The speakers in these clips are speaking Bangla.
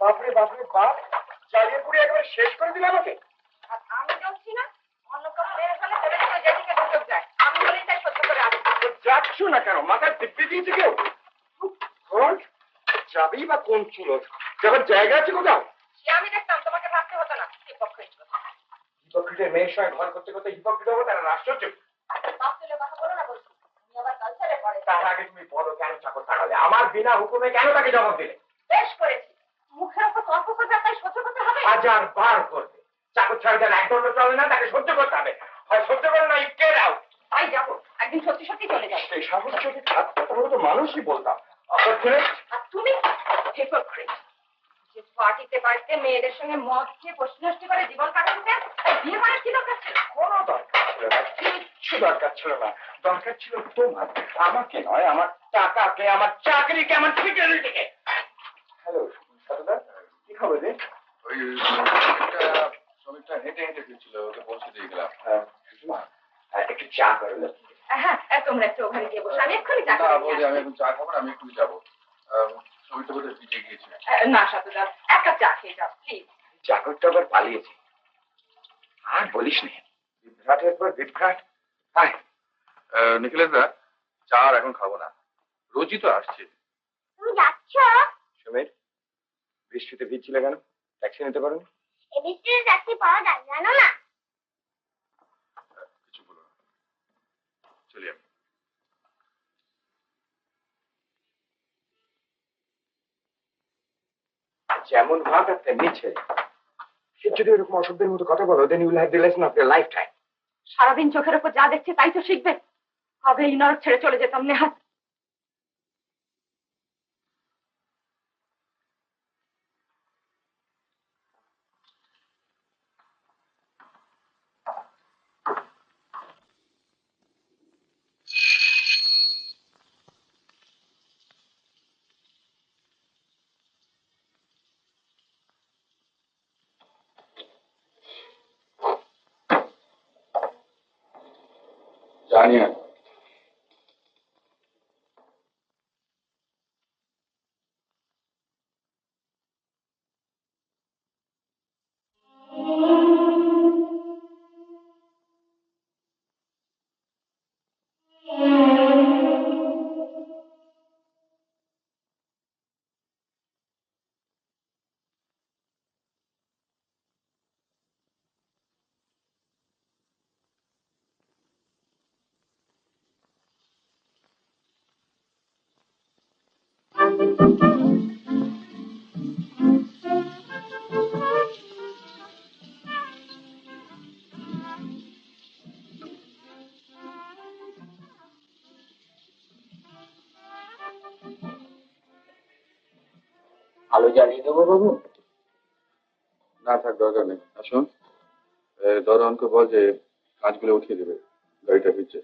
বাপরে বাপরে বাপ, জ্বালিয়ে পুড়ে একেবারে শেষ করে দিলে আমাকে। আমি বলছি না অন্য কোনো মেয়ের হলে ভেবেছিল যেদিকে দুচোখ যায়, আমি বলেই তাই সহ্য করে আসছি। যাচ্ছ না কেন? মাথার দিব্যি দিয়েছে কেউ? যাবেই বা কোন ছিল? যাবার জায়গা আছে কোথাও? সে আমি দেখতাম, তোমাকে ভাবতে হতো না। হিপোক্রেটের মেয়ের সঙ্গে ঘর করতে করতে হিপোক্রেট হবো, তারা আশ্চর্য। বাপ তুলে কথা বলো না বলছি, তুমি আবার কালচারে পড়ে। তার আগে তুমি বলো, কেন চাকর তাড়ালে? আমার বিনা হুকুমে কেন তাকে জবাব দিলে? বেশ করেছি, মুখের উপর তর্ক করবে, তাই সহ্য করতে হবে। হাজার বার করবে। চাকর ছাড়া যার এক দণ্ড চলে না, তাকে সহ্য করতে হবে। হয় সহ্য করে না, গেট আউট। তাই যাবো, একদিন সত্যি সত্যি চলে যাবো। সেই সাহস যদি থাকতো তাহলে তো মানুষই বলতাম। আর তুমি হিপোক্রেট, যে পার্টিতে বাড়িতে মেয়েদের সঙ্গে মদ খেয়ে পশ্চিমষ্টি করে জীবন কাটাতে, তাই বিয়ে করার কি দরকার ছিল? কোনো দরকার ছিল না, কিচ্ছু দরকার ছিল না। দরকার ছিল তোমার, আমাকে নয়, আমার টাকাকে, আমার চাকরিকে, আমার সিকিউরিটিকে। হ্যালো সাধুদা, কি খবর রে? ওই শ্রমিকটা হেঁটে হেঁটে ফিরছিল, ওকে পৌঁছে দিয়ে গেলাম। একটু চা করলো। হ্যাঁ, তোমরা একটু ওখানে গিয়ে বসে, আমি এক্ষুনি চা না করে বৌদি, নিয়ে আমি আসছি। এখন চা খাবো না, আমি এক্ষুনি যাবো। শ্রমিকটা বোধহয় ভিজে গিয়েছে। না সাধুদা, এক কাপ চা খেয়ে যাও প্লিজ। চাকরটা আবার পালিয়েছে। আর বলিস নি, বিভ্রাটের পর বিভ্রাট। নিখিলেশ দা, চা আর এখন খাবো না, রোজই তো আসছে। তুমি যাচ্ছ? সমীর, বৃষ্টিতে ভিজছিলে কেন? ট্যাক্সি নিতে পারো? এই বৃষ্টিতে ট্যাক্সি পাওয়া যায় জানো না? কিছু বলো না, চলি আমি। যেমন ভাব তেমনি ছেলে। সে যদি এরকম অসভ্যের মতো কথা বলো, then you will have the lesson of your lifetime. সারাদিন চোখের উপর যা দেখছে তাই তো শিখবে। আগে এই নরক ছেড়ে চলে যেতাম নেহাত। জানি না। আলো জ্বালিয়ে দেবো বাবু? না থাক, দরকার নেই। আসুন, দরওয়ানকে বল যে কাজগুলো উঠিয়ে দেবে, গাড়িটা ফিরছে।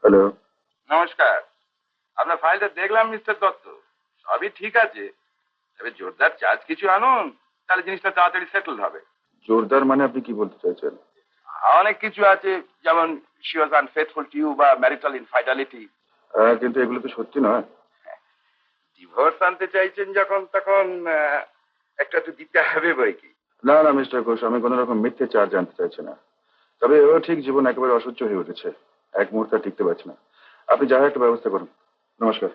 হ্যালো, নমস্কার। আপনার ফাইলটা দেখলাম মিস্টার দত্ত, সবই ঠিক আছে, তবে জোরদার চার্জ কিছু আনুন, তাহলে জিনিসটা তাড়াতাড়ি সেটেল হবে। জোরদার মানে আপনি কি বলতে চাইছেন? অনেক কিছু আছে, যেমন she was unfaithful to you বা ম্যারিটাল ইনফাইডালিটি। কিন্তু এগুলো তো সত্যি নয়। ডিভোর্স আনতে চাইছেন যখন, তখন একটা তো দিতে হবে বই কি। না না মিস্টার ঘোষ, আমি কোনো রকম মিথ্যে চার্জ জানতে চাইছি না। তবে এও ঠিক, জীবন একেবারে অসহ্য হয়ে উঠেছে, এক মুহূর্তে টিকতে পারছি না। আপনি যা একটা ব্যবস্থা করুন। নমস্কার।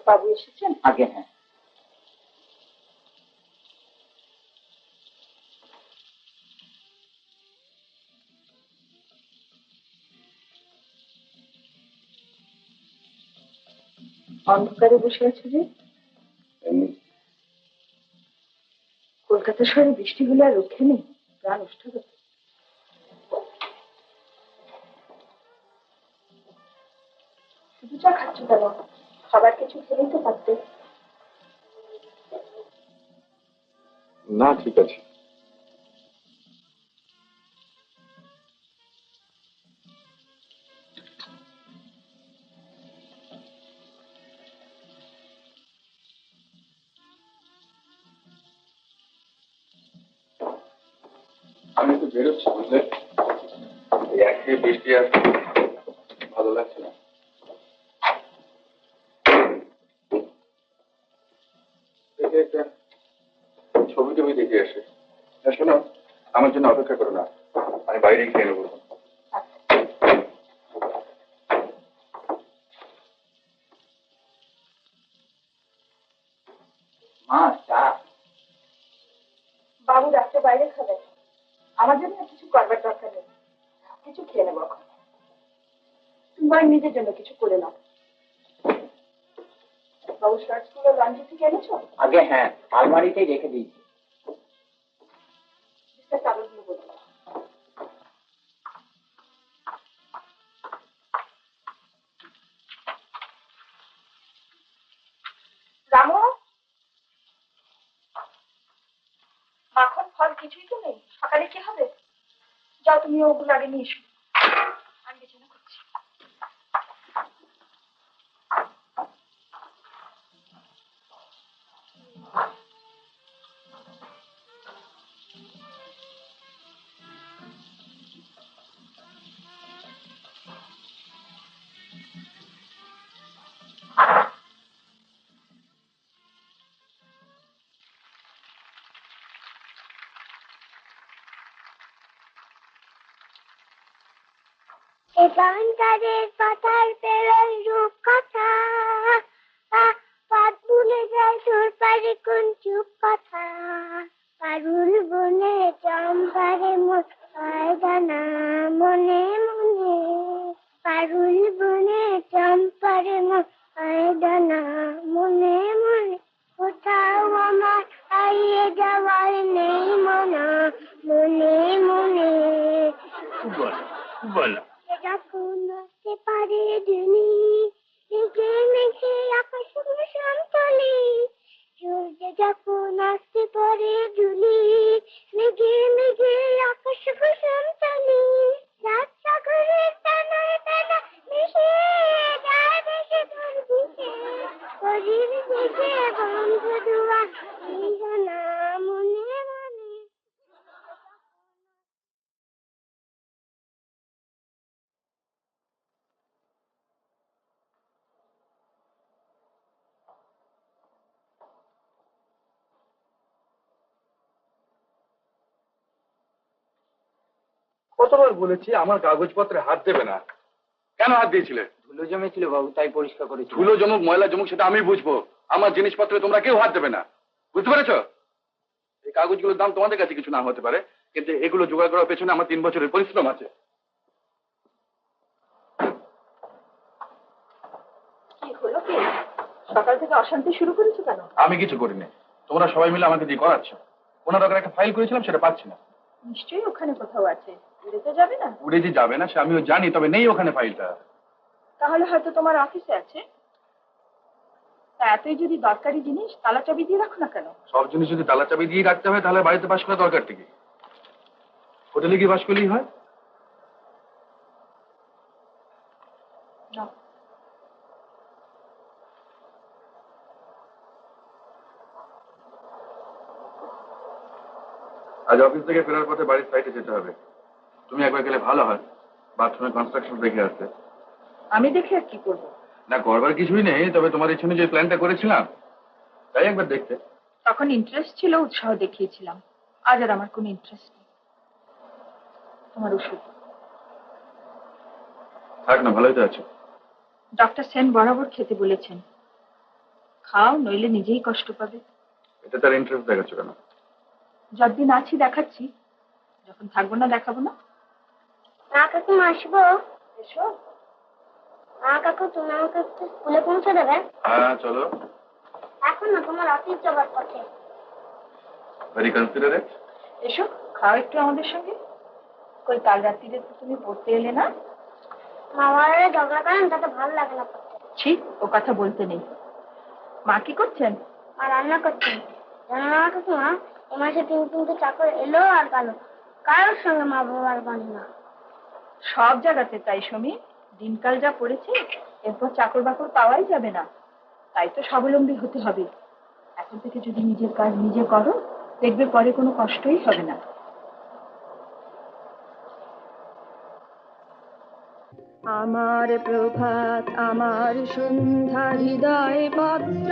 বাবু এসেছেন? আগে হ্যাঁ। অন্ধকারে বসে আছো যে? কলকাতা শহরে বৃষ্টি হলে আর রক্ষে নেই, প্রাণ উষ্ঠ হচ্ছে। শুধু চা খাচ্ছ কেন? খাবার কিছু খেলেই তো পারতে। না ঠিক আছে। আমি একটু বেরোচ্ছি বুঝলে, এই একই বৃষ্টি আর ভালো লাগছে না। দেখে একটা ছবি টবি দেখে আসে। শোনো, আমার জন্য অপেক্ষা করো না, আমি বাইরেই খেয়ে নেবো। মা চা। বাবু রাত্রে বাইরে খাবেন, আমার জন্য কিছু করবার দরকার নেই, কিছু খেয়ে নেবো এখন। তুমি নিজের জন্য কিছু করে নাও। বাবু শার্ট গুলো লন্ড্রি থেকে এনেছো? আগে হ্যাঁ, আলমারিতেই রেখে দিয়েছি। কাগজগুলো বলবো। রামু, মাখন ফল কিছুই তো নেই, সকালে কি হবে? যাও তুমি ওগুলো আগে নিয়ে এসো, আমি বিছানা করছি। এখানকারের পাতার পেরোয় রূপ কথা, পাত ভুলে যায় তোর পারে কোন চুপ কথা। পারুল বনে চম্পারে মোটায় জানা মনে মনে, পারুল বনে চম্পারে মোটায় জানা মনে মনে। কোথাও আমার হারিয়ে যাওয়ার নেই মনা মনে মনে। বলো যখন আসতে পারে দিনি, মেঘে মেঘে আকাশ কুসুম তলি, সূর্য যখন আসতে পারে ধুলি, মেঘে মেঘে আকাশ কুসুম তলি। রাত সাগরের টানায় টানা ভেসে যায় ভেসে তোর দিকে, শরীর ভেসে বন্ধ দুয়া এই জানা মনে মনে। কতবার বলেছি আমার কাগজপত্রে হাত দেবে না, কেন হাত দিয়েছিলে? ধুলো জমেছিল বাবু, তাই পরিষ্কার করেছি। ধুলো জমুক ময়লা জমুক সেটা আমি বুঝবো, আমার জিনিসপত্রে তোমরা কেউ হাত দেবে না, বুঝতে পেরেছো? এই কাগজগুলোর দাম তোমাদের কাছে কিছু না হতে পারে, কিন্তু এগুলো জোগাড় করার পেছনে আমার 3 বছরের পরিশ্রম আছে। কি হলো কি? সকাল থেকে অশান্তি শুরু করেছো কেন? আমি কিছু করিনি, তোমরা সবাই মিলে আমাকে দিয়ে করাচ্ছ। ওনার দরকার একটা ফাইল করেছিলাম, সেটা পাচ্ছি না। নিশ্চয়ই ওখানে কোথাও আছে, উড়ে তো যাবে না। উড়ে যে যাবে না সে আমিও জানি, তবে নেই ওখানে ফাইলটা। তাহলে হয়তো তোমার অফিসে আছে। তা এতই যদি দরকারি জিনিস, তালা চাবি দিয়ে রাখো না কেন? সব জিনিস যদি তালা চাবি দিয়ে রাখতে হয় তাহলে বাড়িতে বাস করা দরকার কি? হোটেলে গিয়ে বাস করলেই হয়। না, আজ অফিস থেকে ফেরার পথে বাড়ির সাইডে যেতে হবে, তুমি একবার গেলে ভালো হয়, বাথরুমে কনস্ট্রাকশন দেখে আসতে। আমি দেখে আর কি করবো? না করবার কিছুই নেই, তবে তোমার ইচ্ছে যে প্ল্যানটা করেছিলাম তাই একবার দেখতে। তখন ইন্টারেস্ট ছিল, উৎসাহ দেখিয়েছিলাম। আজ আর আমার কোনো ইন্টারেস্ট নেই। তোমার ওষুধ থাক না, ভালোই তো আছো। ডক্টর সেন বরাবর খেতে বলেছেন। খাও, নইলে নিজেই কষ্ট পাবে। এটা তার ইন্টারেস্ট দেখাচ্ছ কেন? যতদিন আছি দেখাচ্ছি, যখন থাকবো না দেখাবো না। মা কাকিমা আসবো? এসো। মা কাকু তুমি আমাকে একটু স্কুলে পৌঁছে দেবে? হ্যাঁ চলো। এখন না, তোমার অফিস যাবার পথে। Very considerate. এসো, খাও একটু আমাদের সঙ্গে। কই কাল রাত্রিরে তো তুমি পড়তে এলে না? মা বাবারা ঝগড়া করেন, তাতে ভালো লাগে না পড়তে। ছি, ও কথা বলতে নেই। মা কি করছেন? মা রান্না করছেন। জানো না মা কাকিমা, এ মাসে 3-3টে চাকর এলো আর গেল, কারোর সঙ্গে মা বাবার বান না। সব জায়গাতে তাই সমী, দিনকাল যা পড়েছে, এরপর চাকর বাকর পাওয়াই যাবে না। তাই তো স্বাবলম্বী হতে হবে। এখন থেকে যদি নিজের কাজ নিজে করো, দেখবে পরে কোনো কষ্টই হবে না। আমার প্রভাত, আমার সন্ধ্যা, হৃদয় পত্র